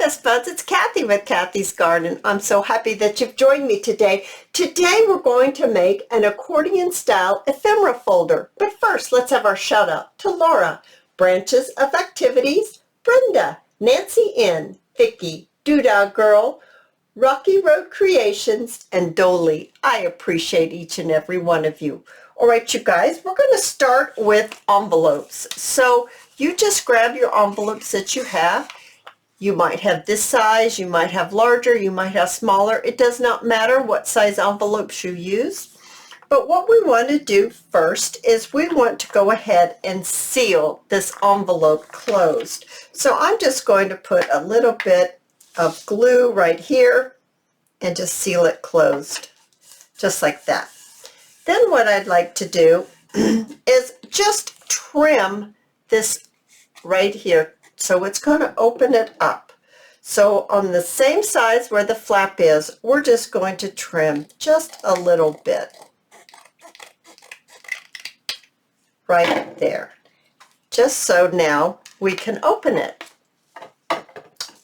Best Buds, it's Cathy with Cathy's Garden. I'm so happy that you've joined me today. Today we're going to make an accordion style ephemera folder. But first, let's have our shout out to Laura, Branches of Activities, Brenda, Nancy N, Vicky, Doodah Girl, Rocky Road Creations, and Dolly. I appreciate each and every one of you. All right, you guys, we're going to start with envelopes. So you just grab your envelopes that you have. You might have this size, you might have larger, you might have smaller. It does not matter what size envelopes you use. But what we want to do first is we want to go ahead and seal this envelope closed. So I'm just going to put a little bit of glue right here and just seal it closed, just like that. Then what I'd like to do is just trim this right here. So it's going to open it up. So on the same size where the flap is, we're just going to trim just a little bit. Right there. Just so now we can open it.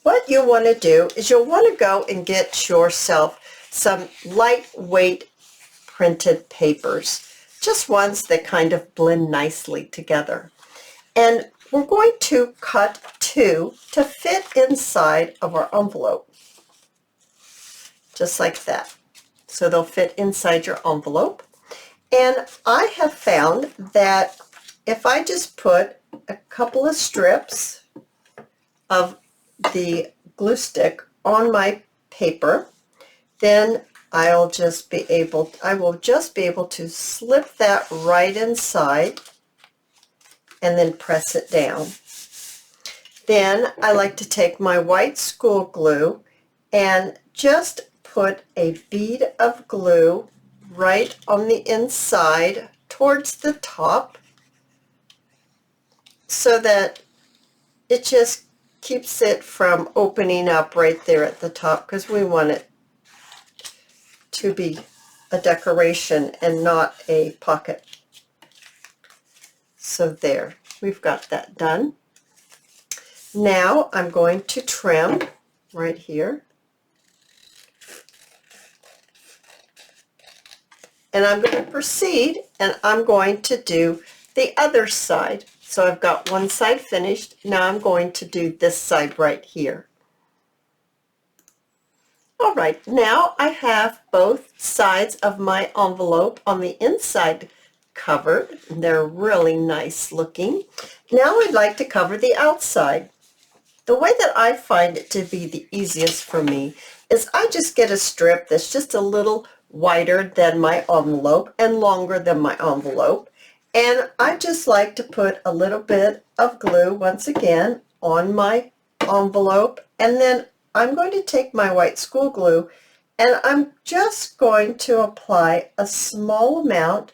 What you want to do is you'll want to go and get yourself some lightweight printed papers. Just ones that kind of blend nicely together. And we're going to cut two to fit inside of our envelope, just like that. So they'll fit inside your envelope. And I have found that if I just put a couple of strips of the glue stick on my paper, then I will just be able to slip that right inside and then press it down. Then I like to take my white school glue and just put a bead of glue right on the inside towards the top so that it just keeps it from opening up right there at the top, because we want it to be a decoration and not a pocket. So there, we've got that done. Now I'm going to trim right here. And I'm going to proceed and I'm going to do the other side. So I've got one side finished. Now I'm going to do this side right here. All right, now I have both sides of my envelope on the inside covered. They're really nice looking. Now I'd like to cover the outside. The way that I find it to be the easiest for me is I just get a strip that's just a little wider than my envelope and longer than my envelope. And I just like to put a little bit of glue once again on my envelope, and then I'm going to take my white school glue and I'm just going to apply a small amount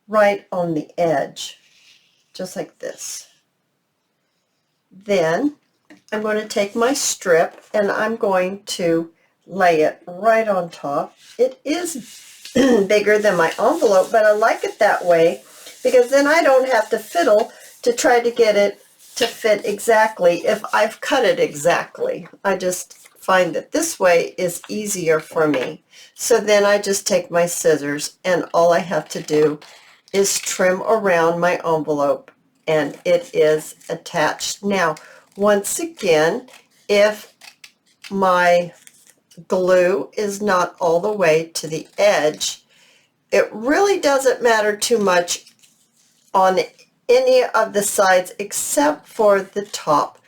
right on the edge, just like this. Then I'm going to take my strip and I'm going to lay it right on top. It is bigger than my envelope, but I like it that way because then I don't have to fiddle to try to get it to fit exactly if I've cut it exactly. I just find that this way is easier for me. So then I just take my scissors and all I have to do is trim around my envelope and it is attached. Now, once again, if my glue is not all the way to the edge, it really doesn't matter too much on any of the sides except for the top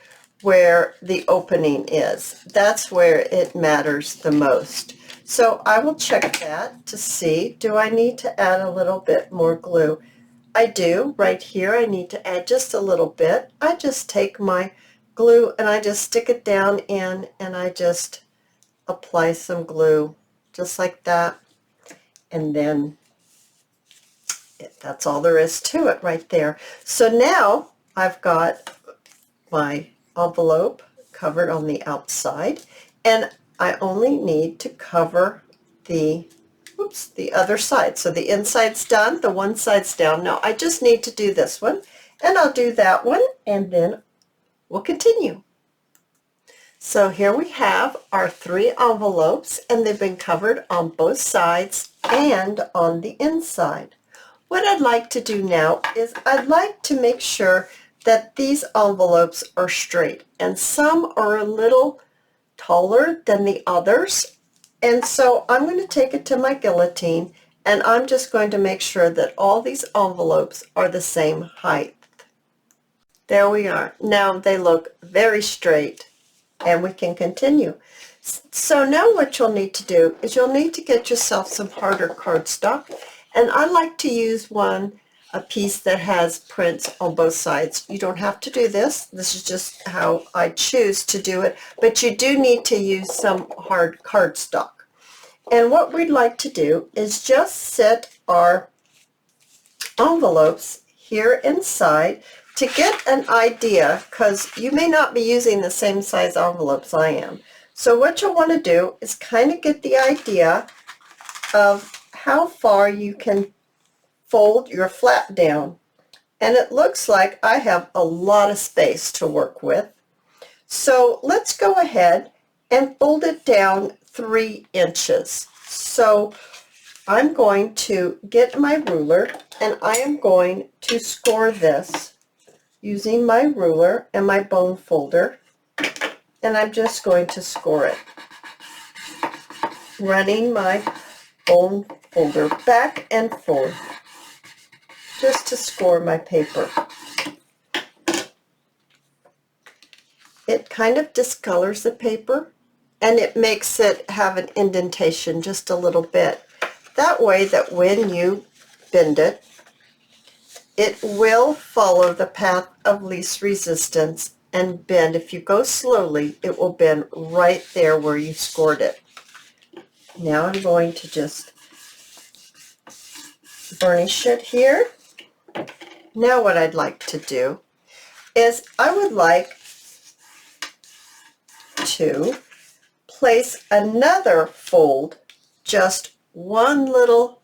where the opening is. That's where it matters the most. So I will check that to see, do I need to add a little bit more glue? I do. Right here I need to add just a little bit. I just take my glue and I just stick it down in and I just apply some glue just like that, and then that's all there is to it right there. So now I've got my envelope covered on the outside and I only need to cover the other side. So the inside's done, the one side's down. Now I just need to do this one and I'll do that one and then we'll continue. So here we have our 3 envelopes, and they've been covered on both sides and on the inside. What I'd like to do now is I'd like to make sure that these envelopes are straight, and some are a little taller than the others, and so I'm going to take it to my guillotine, and I'm just going to make sure that all these envelopes are the same height. There we are. Now they look very straight, and we can continue. So now what you'll need to do is you'll need to get yourself some harder cardstock, and I like to use a piece that has prints on both sides. You don't have to do this. This is just how I choose to do it, but you do need to use some hard cardstock. And what we'd like to do is just set our envelopes here inside to get an idea, because you may not be using the same size envelopes I am. So what you'll want to do is kind of get the idea of how far you can fold your flap down. And it looks like I have a lot of space to work with. So let's go ahead and fold it down 3 inches. So I'm going to get my ruler, and I am going to score this using my ruler and my bone folder, and I'm just going to score it, running my bone folder back and forth just to score my paper. It kind of discolors the paper, and it makes it have an indentation just a little bit. That way that when you bend it, it will follow the path of least resistance and bend. If you go slowly, it will bend right there where you scored it. Now I'm going to just burnish it here. Now what I'd like to do is I would like to place another fold just one little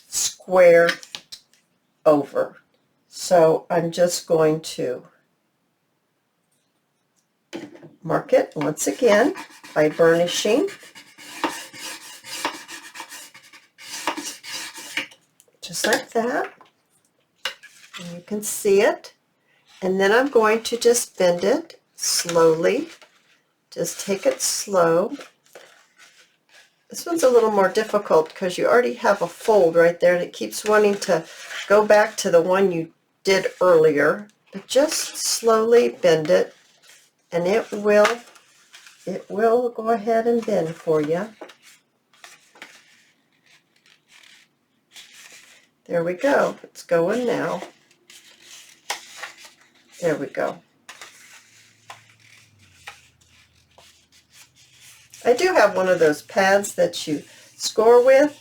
square over. So I'm just going to mark it once again by burnishing. Just like that. And you can see it. And then I'm going to just bend it slowly. Just take it slow. This one's a little more difficult because you already have a fold right there, and it keeps wanting to go back to the one you did earlier. But just slowly bend it, and it will go ahead and bend for you. There we go. It's going now. There we go. I do have one of those pads that you score with,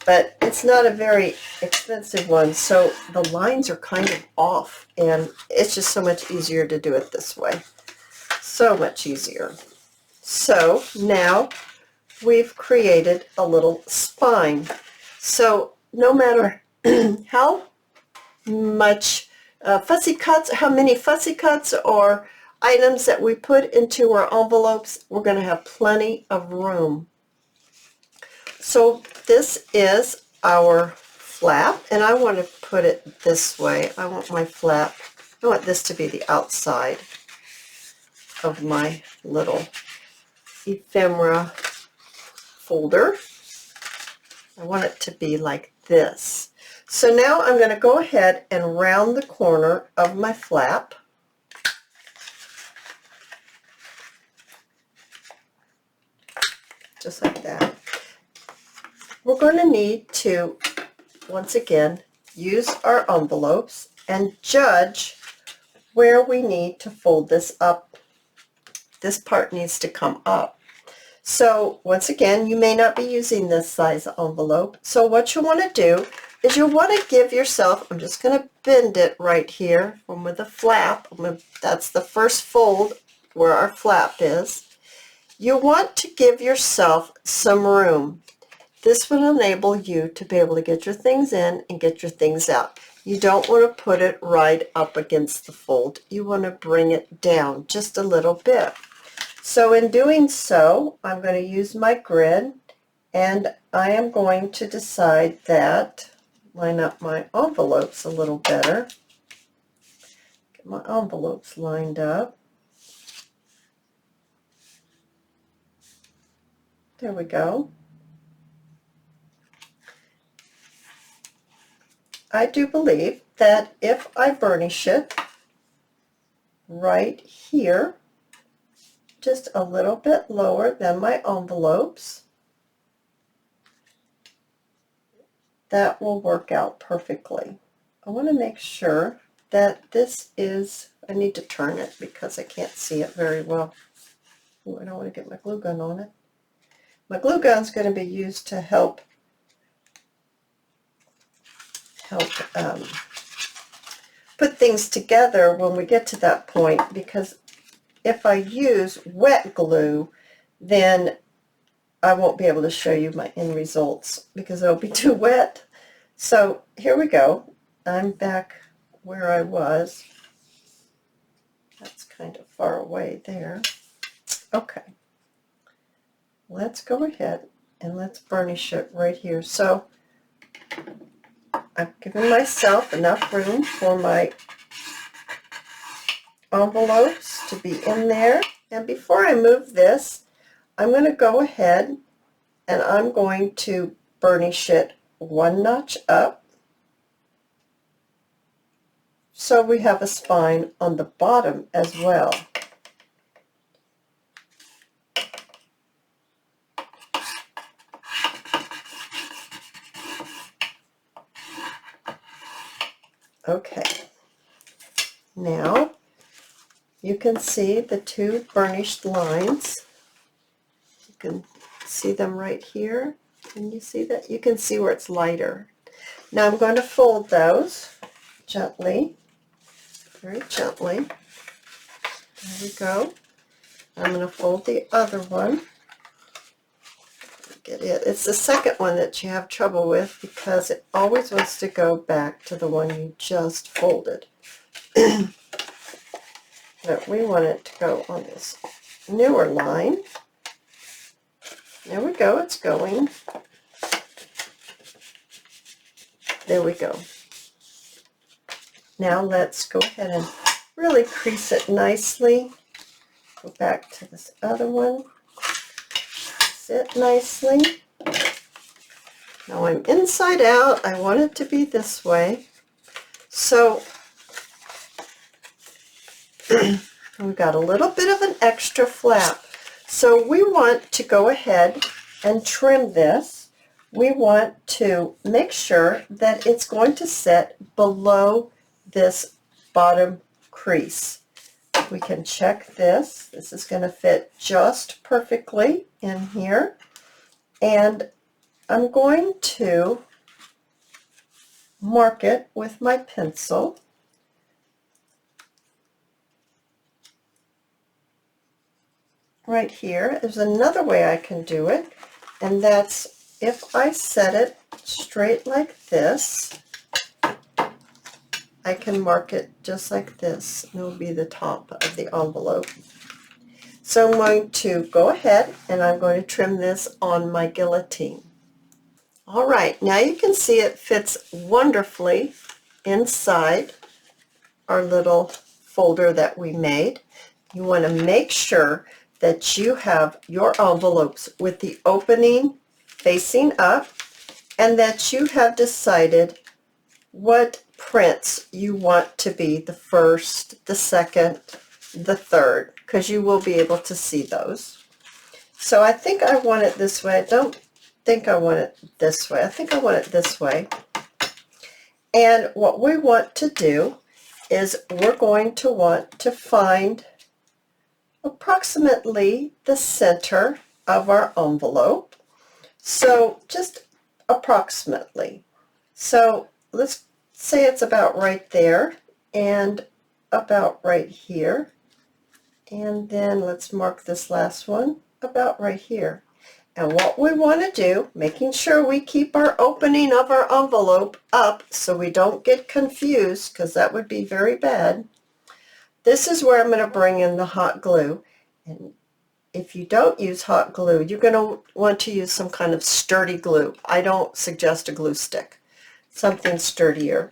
but it's not a very expensive one, so the lines are kind of off, and it's just so much easier to do it this way. So much easier. So now we've created a little spine. So no matter how much fussy cuts, how many fussy cuts or items that we put into our envelopes, we're going to have plenty of room. So this is our flap, and I want to put it this way. I want my flap, I want this to be the outside of my little ephemera folder. I want it to be like this. So now I'm going to go ahead and round the corner of my flap. Just like that. We're going to need to, once again, use our envelopes and judge where we need to fold this up. This part needs to come up. So once again, you may not be using this size envelope. So what you want to do is you want to give yourself, I'm just going to bend it right here with the flap. That's the first fold where our flap is. You want to give yourself some room. This will enable you to be able to get your things in and get your things out. You don't want to put it right up against the fold. You want to bring it down just a little bit. So in doing so, I'm going to use my grid, and I am going to decide that, line up my envelopes a little better. Get my envelopes lined up. There we go. I do believe that if I burnish it right here, just a little bit lower than my envelopes, that will work out perfectly. I want to make sure that this is, I need to turn it because I can't see it very well. Ooh, I don't want to get my glue gun on it. My glue gun is going to be used to help put things together when we get to that point, because if I use wet glue, then I won't be able to show you my end results because it'll be too wet. So here we go. I'm back where I was. That's kind of far away there. Okay. Let's go ahead and let's burnish it right here. So I've given myself enough room for my envelopes to be in there. And before I move this, I'm going to go ahead and I'm going to burnish it one notch up, so we have a spine on the bottom as well. Okay, now you can see the two burnished lines. You can see them right here. Can you see that? You can see where it's lighter. Now I'm going to fold those gently, very gently. There we go. I'm going to fold the other one. Get it. It's the second one that you have trouble with because it always wants to go back to the one you just folded. But we want it to go on this newer line. There we go. It's going. There we go. Now let's go ahead and really crease it nicely. Go back to this other one. Sit nicely. Now I'm inside out. I want it to be this way. So we've got a little bit of an extra flap. So we want to go ahead and trim this. We want to make sure that it's going to sit below this bottom crease. We can check this. This is going to fit just perfectly in here. And I'm going to mark it with my pencil. Right here. There's another way I can do it, and that's if I set it straight like this, I can mark it just like this. It'll be the top of the envelope. So I'm going to go ahead and I'm going to trim this on my guillotine. All right, now you can see it fits wonderfully inside our little folder that we made. You want to make sure that you have your envelopes with the opening facing up and that you have decided what prints you want to be the first, the second, the third, because you will be able to see those. So I think I want it this way. I don't think I want it this way. I think I want it this way. And what we want to do is we're going to want to find approximately the center of our envelope. So just approximately. So let's say it's about right there and about right here. And then let's mark this last one about right here. And what we want to do, making sure we keep our opening of our envelope up so we don't get confused, because that would be very bad. This is where I'm going to bring in the hot glue. And if you don't use hot glue, you're going to want to use some kind of sturdy glue. I don't suggest a glue stick, something sturdier.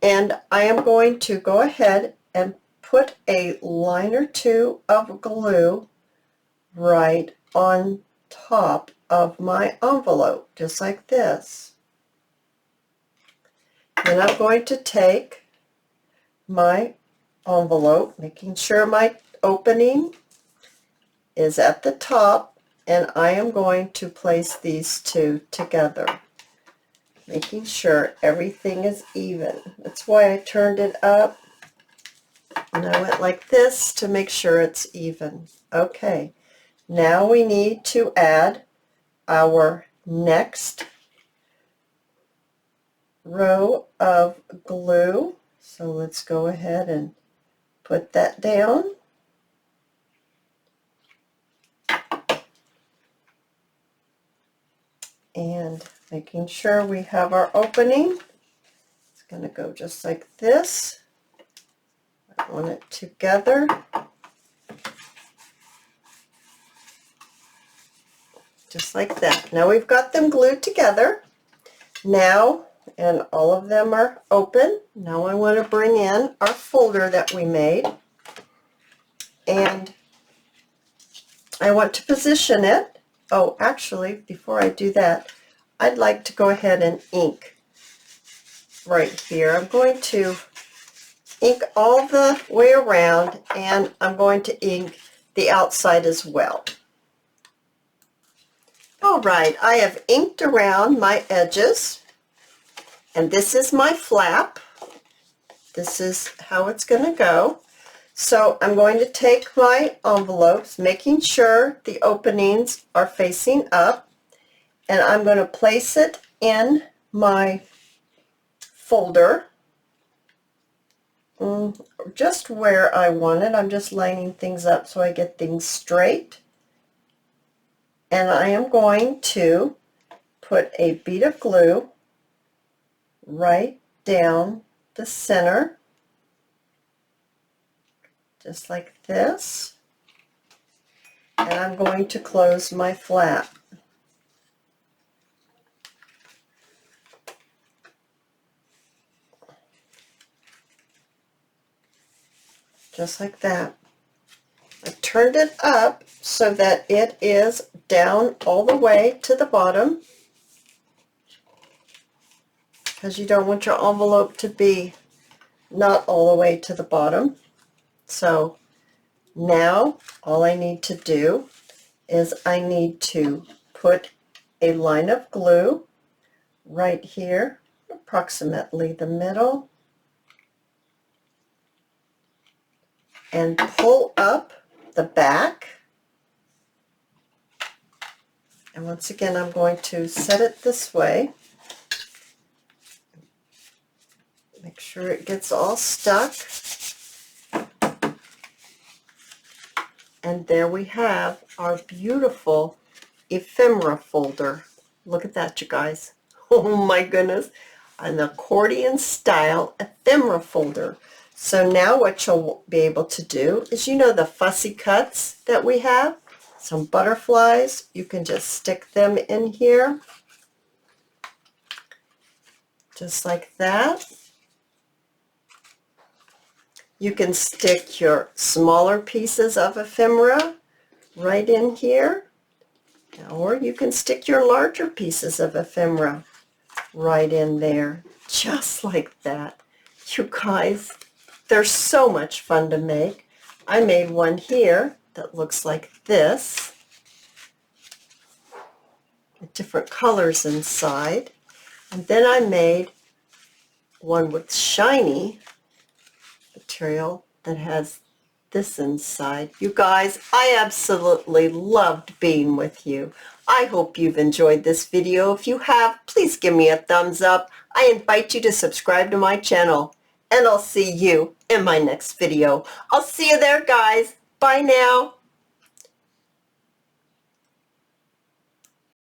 And I am going to go ahead and put a line or two of glue right on top of my envelope, just like this. Then I'm going to take my envelope, making sure my opening is at the top, and I am going to place these two together, making sure everything is even. That's why I turned it up, and I went like this to make sure it's even. Okay, now we need to add our next row of glue. So let's go ahead and put that down. And making sure we have our opening. It's going to go just like this. I want it together. Just like that. Now we've got them glued together. Now, and all of them are open. Now I want to bring in our folder that we made. And I want to position it. Oh, actually, before I do that, I'd like to go ahead and ink right here. I'm going to ink all the way around, and I'm going to ink the outside as well. All right, I have inked around my edges, and this is my flap. This is how it's going to go. So I'm going to take my envelopes, making sure the openings are facing up, and I'm going to place it in my folder just where I want it. I'm just lining things up so I get things straight. And I am going to put a bead of glue right down the center, just like this. And I'm going to close my flap. Just like that. I've turned it up so that it is down all the way to the bottom, because you don't want your envelope to be not all the way to the bottom. So now all I need to do is I need to put a line of glue right here, approximately the middle, and pull up the back. And once again, I'm going to set it this way. Make sure it gets all stuck. And there we have our beautiful ephemera folder. Look at that, you guys. Oh my goodness. An accordion style ephemera folder. So now what you'll be able to do is, you know, the fussy cuts that we have, some butterflies, you can just stick them in here, just like that. You can stick your smaller pieces of ephemera right in here, or you can stick your larger pieces of ephemera right in there, just like that. You guys, they're so much fun to make. I made one here that looks like this, with different colors inside. And then I made one with shiny material that has this inside. You guys, I absolutely loved being with you. I hope you've enjoyed this video. If you have, please give me a thumbs up. I invite you to subscribe to my channel, and I'll see you in my next video. I'll see you there, guys. Bye now.